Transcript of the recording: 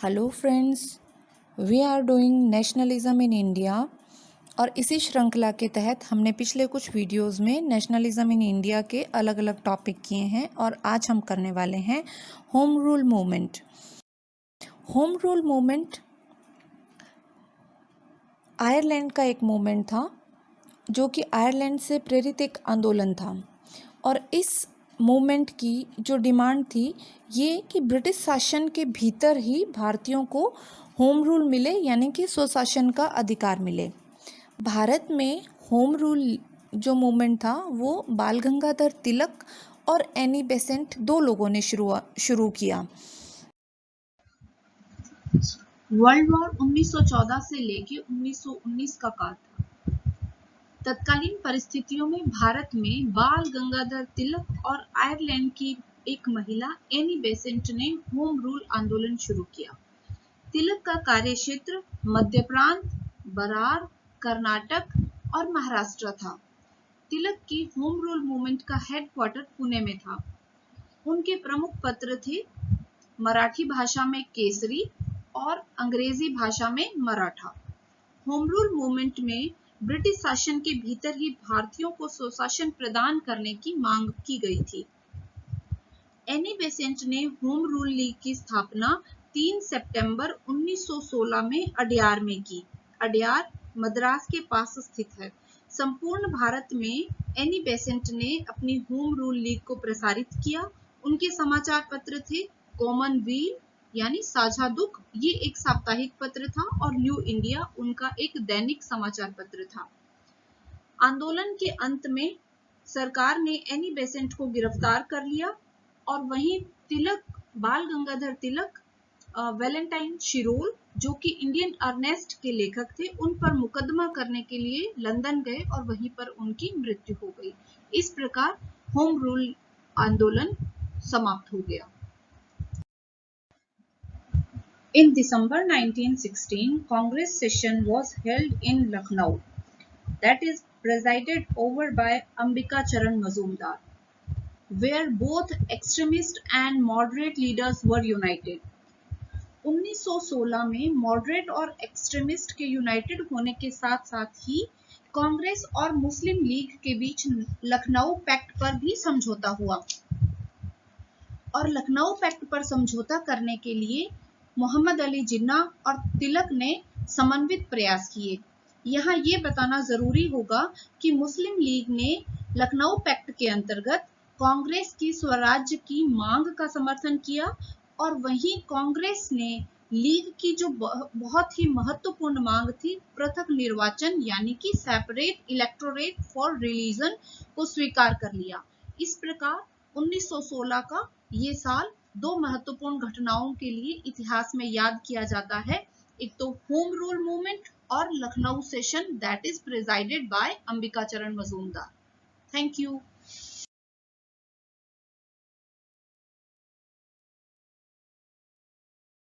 Hello friends, we are doing nationalism in India. और इसी श्रृंखला के तहत हमने पिछले कुछ वीडियोस में नेशनलिज्म इन इंडिया के अलग अलग टॉपिक किए हैं और आज हम करने वाले हैं home rule movement. Home rule movement Ireland का एक मूवमेंट था जो कि आयरलैंड से प्रेरित एक आंदोलन था। और इस मूवमेंट की जो डिमांड थी ये कि ब्रिटिश शासन के भीतर ही भारतीयों को होम रूल मिले, यानी कि स्वशासन का अधिकार मिले। भारत में होम रूल जो मूवमेंट था वो बाल गंगाधर तिलक और एनी बेसेंट दो लोगों ने शुरू किया। वर्ल्ड वॉर 1914 से लेकर 1919 का काल था। तत्कालीन परिस्थितियों में भारत में बाल गंगाधर तिलक और आयरलैंड की एक महिला एनी बेसेंट ने होम रूल आंदोलन शुरू किया। तिलक का कार्यक्षेत्र मध्य प्रांत, बरार, कर्नाटक और महाराष्ट्र था। तिलक की होम रूल मूवमेंट का हेडक्वार्टर पुणे में था। उनके प्रमुख पत्र थे मराठी भाषा में केसरी और अंग्रेजी भाषा में मराठा। होम रूल मूवमेंट में ब्रिटिश शासन के भीतर ही भारतीयों को स्वशासन प्रदान करने की मांग की गई थी। एनी बेसेंट ने होम रूल लीग की स्थापना 3 सितंबर 1916 में अडयार में की। अडयार मद्रास के पास स्थित है। संपूर्ण भारत में एनी बेसेंट ने अपनी होम रूल लीग को प्रसारित किया। उनके समाचार पत्र थे कॉमनवील यानी साझा दुख, ये एक साप्ताहिक पत्र था, और न्यू इंडिया उनका एक दैनिक समाचार पत्र था। आंदोलन के अंत में सरकार ने एनी बेसेंट को गिरफ्तार कर लिया और वहीं तिलक, बाल गंगाधर तिलक, वैलेंटाइन शिरोल जो कि इंडियन अर्नेस्ट के लेखक थे, उन पर मुकदमा करने के लिए लंदन गए और वहीं पर उनकी मृत्यु हो गई। इस प्रकार होम रूल आंदोलन समाप्त हो गया। In December 1916, Congress session was held in Lucknow, that is presided over by Ambika Charan Mazumdar, where both extremist and moderate leaders were united. 1916 में मॉडरेट और एक्सट्रीमिस्ट के यूनाइटेड होने के साथ साथ ही कांग्रेस और मुस्लिम लीग के बीच लखनऊ पैक्ट पर भी समझौता हुआ। और लखनऊ पैक्ट पर समझौता करने के लिए मोहम्मद अली जिन्ना और तिलक ने समन्वित प्रयास किए। यहाँ ये बताना जरूरी होगा कि मुस्लिम लीग ने लखनऊ पैक्ट के अंतर्गत कांग्रेस की स्वराज्य की मांग का समर्थन किया, और वहीं कांग्रेस ने लीग की जो बहुत ही महत्वपूर्ण मांग थी पृथक निर्वाचन यानी कि सेपरेट इलेक्टोरेट फॉर रिलीजन को स्वीकार कर लिया। इस प्रकार 1916 का ये साल दो महत्वपूर्ण घटनाओं के लिए इतिहास में याद किया जाता है। एक तो होम रूल मूवमेंट और Lucknow session that is presided by Ambika Charan Majumdar. Thank you.